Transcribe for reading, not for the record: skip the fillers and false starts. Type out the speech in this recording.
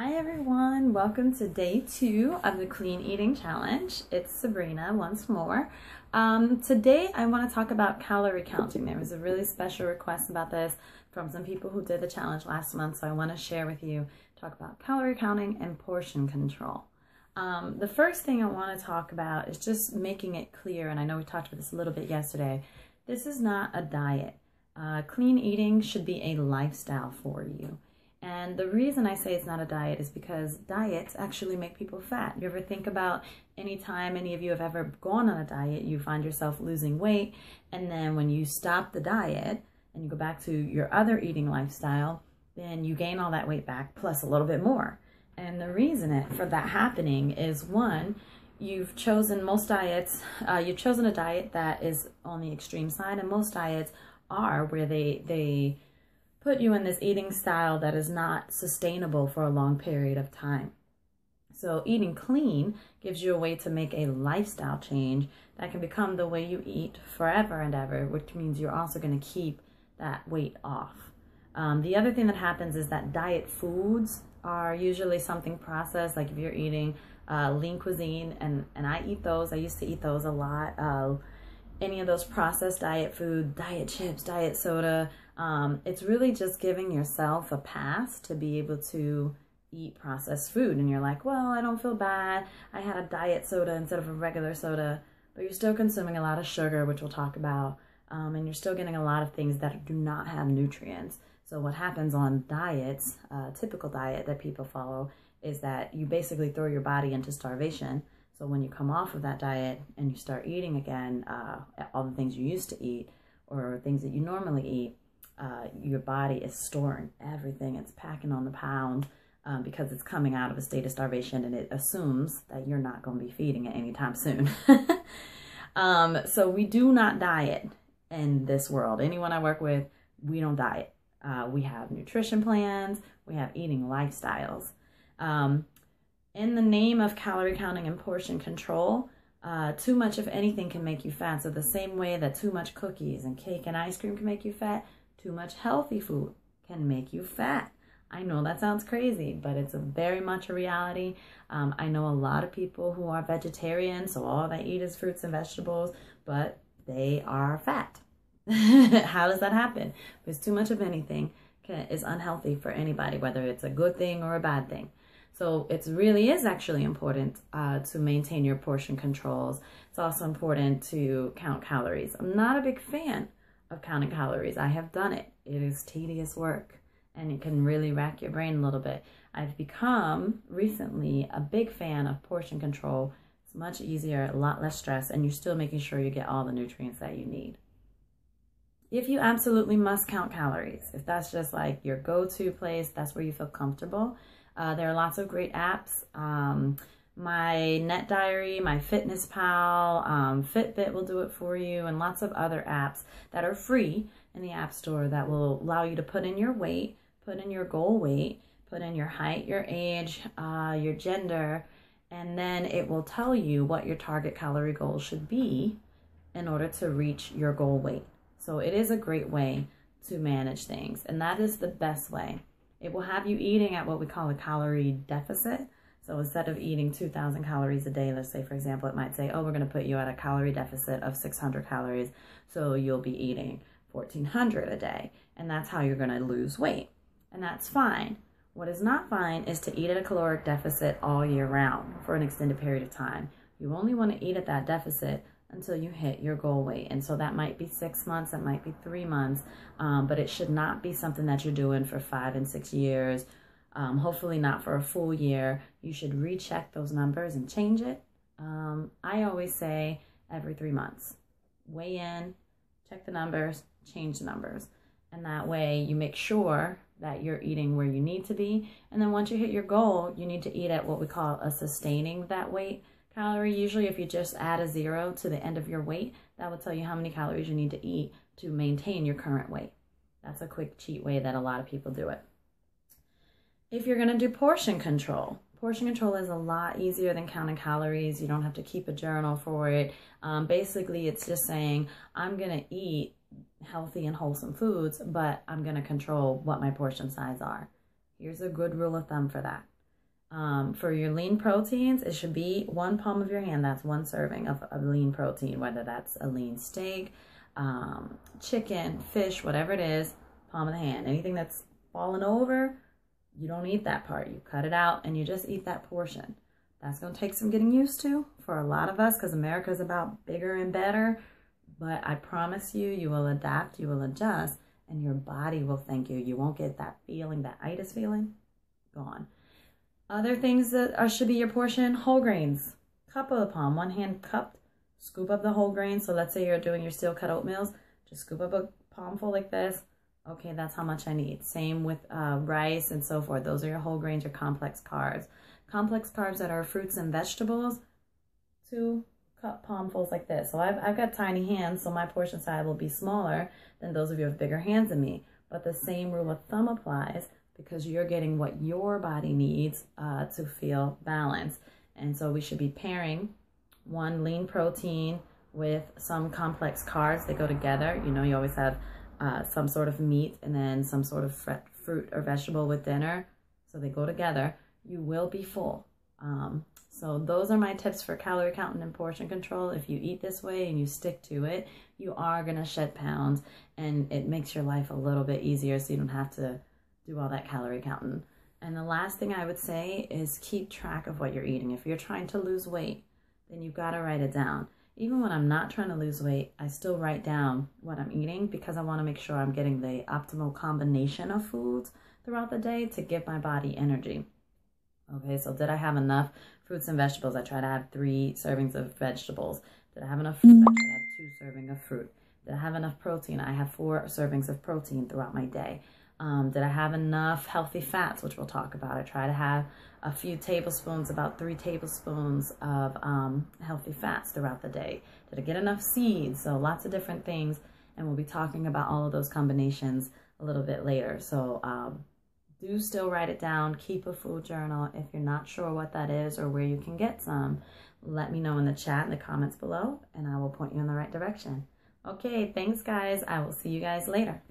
Hi everyone, welcome to day 2 of the Clean Eating Challenge. It's Sabrina once more. Today I want to talk about calorie counting. There was a really special request about this from some people who did the challenge last month, so I want to share with you, talk about calorie counting and portion control. The first thing I want to talk about is just making it clear, and I know we talked about this a little bit yesterday, this is not a diet. Clean eating should be a lifestyle for you. And the reason I say it's not a diet is because diets actually make people fat. You ever think about any time any of you have ever gone on a diet, you find yourself losing weight, and then when you stop the diet and you go back to your other eating lifestyle, then you gain all that weight back plus a little bit more. And the reason for that happening is, one, you've chosen most diets, you've chosen a diet that is on the extreme side, and most diets are where they put you in this eating style that is not sustainable for a long period of time. So eating clean gives you a way to make a lifestyle change that can become the way you eat forever and ever, which means you're also going to keep that weight off. The other thing that happens is that diet foods are usually something processed, like if you're eating lean cuisine, and I eat those, I used to eat those a lot, any of those processed diet food, diet chips, diet soda, it's really just giving yourself a pass to be able to eat processed food. And you're like, well, I don't feel bad. I had a diet soda instead of a regular soda, but you're still consuming a lot of sugar, which we'll talk about, and you're still getting a lot of things that do not have nutrients. So what happens on diets, typical diet that people follow, is that you basically throw your body into starvation. So when you come off of that diet and you start eating again, all the things you used to eat or things that you normally eat, your body is storing everything. It's packing on the pound because it's coming out of a state of starvation, and it assumes that you're not going to be feeding it anytime soon. So we do not diet in this world. Anyone I work with, we don't diet. We have nutrition plans. We have eating lifestyles. In the name of calorie counting and portion control, too much of anything can make you fat. So the same way that too much cookies and cake and ice cream can make you fat, too much healthy food can make you fat. I know that sounds crazy, but it's very much a reality. I know a lot of people who are vegetarian, so all they eat is fruits and vegetables, but they are fat. How does that happen? Because too much of anything is unhealthy for anybody, whether it's a good thing or a bad thing. So it really is actually important to maintain your portion controls. It's also important to count calories. I'm not a big fan of counting calories. I have done it. It is tedious work, and it can really rack your brain a little bit. I've become recently a big fan of portion control. It's much easier, a lot less stress, and you're still making sure you get all the nutrients that you need. If you absolutely must count calories, if that's just like your go-to place, that's where you feel comfortable, there are lots of great apps. My Net Diary, my Fitness Pal, Fitbit will do it for you, and lots of other apps that are free in the App Store that will allow you to put in your weight, put in your goal weight, put in your height, your age, your gender, and then it will tell you what your target calorie goal should be in order to reach your goal weight. So it is a great way to manage things, and that is the best way. It will have you eating at what we call a calorie deficit. So instead of eating 2,000 calories a day, let's say, for example, it might say, oh, we're going to put you at a calorie deficit of 600 calories. So you'll be eating 1,400 a day. And that's how you're going to lose weight. And that's fine. What is not fine is to eat at a caloric deficit all year round for an extended period of time. You only want to eat at that deficit until you hit your goal weight. And so that might be 6 months, that might be 3 months, but it should not be something that you're doing for 5 and 6 years. Hopefully not for a full year. You should recheck those numbers and change it. I always say every 3 months. Weigh in, check the numbers, change the numbers. And that way you make sure that you're eating where you need to be. And then once you hit your goal, you need to eat at what we call a sustaining that weight calorie. Usually if you just add a 0 to the end of your weight, that will tell you how many calories you need to eat to maintain your current weight. That's a quick cheat way that a lot of people do it. If you're going to do portion control is a lot easier than counting calories. You don't have to keep a journal for it. Basically, it's just saying, I'm going to eat healthy and wholesome foods, but I'm going to control what my portion size are. Here's a good rule of thumb for that. For your lean proteins, it should be 1 palm of your hand. That's 1 serving of lean protein, whether that's a lean steak, chicken, fish, whatever it is, palm of the hand. Anything that's fallen over, you don't eat that part. You cut it out and you just eat that portion. That's going to take some getting used to for a lot of us because America is about bigger and better. But I promise you, you will adapt, you will adjust, and your body will thank you. You won't get that feeling, that itis feeling, gone. Other things that should be your portion, whole grains. Cup of the palm, 1 hand cupped, scoop up the whole grain. So let's say you're doing your steel cut oatmeals, just scoop up a palmful like this. Okay, that's how much I need. Same with rice and so forth. Those are your whole grains, your complex carbs. Complex carbs that are fruits and vegetables, 2 cup palmfuls like this. So I've got tiny hands, so my portion size will be smaller than those of you with bigger hands than me. But the same rule of thumb applies because you're getting what your body needs to feel balanced. And so we should be pairing 1 lean protein with some complex carbs. They go together. You know, you always have some sort of meat and then some sort of fruit or vegetable with dinner. So they go together. You will be full. So those are my tips for calorie counting and portion control. If you eat this way and you stick to it, you are going to shed pounds, and it makes your life a little bit easier so you don't have to do all that calorie counting. And the last thing I would say is keep track of what you're eating. If you're trying to lose weight, then you've got to write it down. Even when I'm not trying to lose weight, I still write down what I'm eating because I want to make sure I'm getting the optimal combination of foods throughout the day to give my body energy. Okay, so did I have enough fruits and vegetables? I try to have 3 servings of vegetables. Did I have enough fruit? I try to have 2 servings of fruit. Did I have enough protein? I have 4 servings of protein throughout my day. Did I have enough healthy fats, which we'll talk about? I try to have a few tablespoons, about 3 tablespoons of healthy fats throughout the day. Did I get enough seeds? So lots of different things, and we'll be talking about all of those combinations a little bit later. So do still write it down. Keep a food journal. If you're not sure what that is or where you can get some, let me know in the chat, in the comments below, and I will point you in the right direction. Okay, thanks guys. I will see you guys later.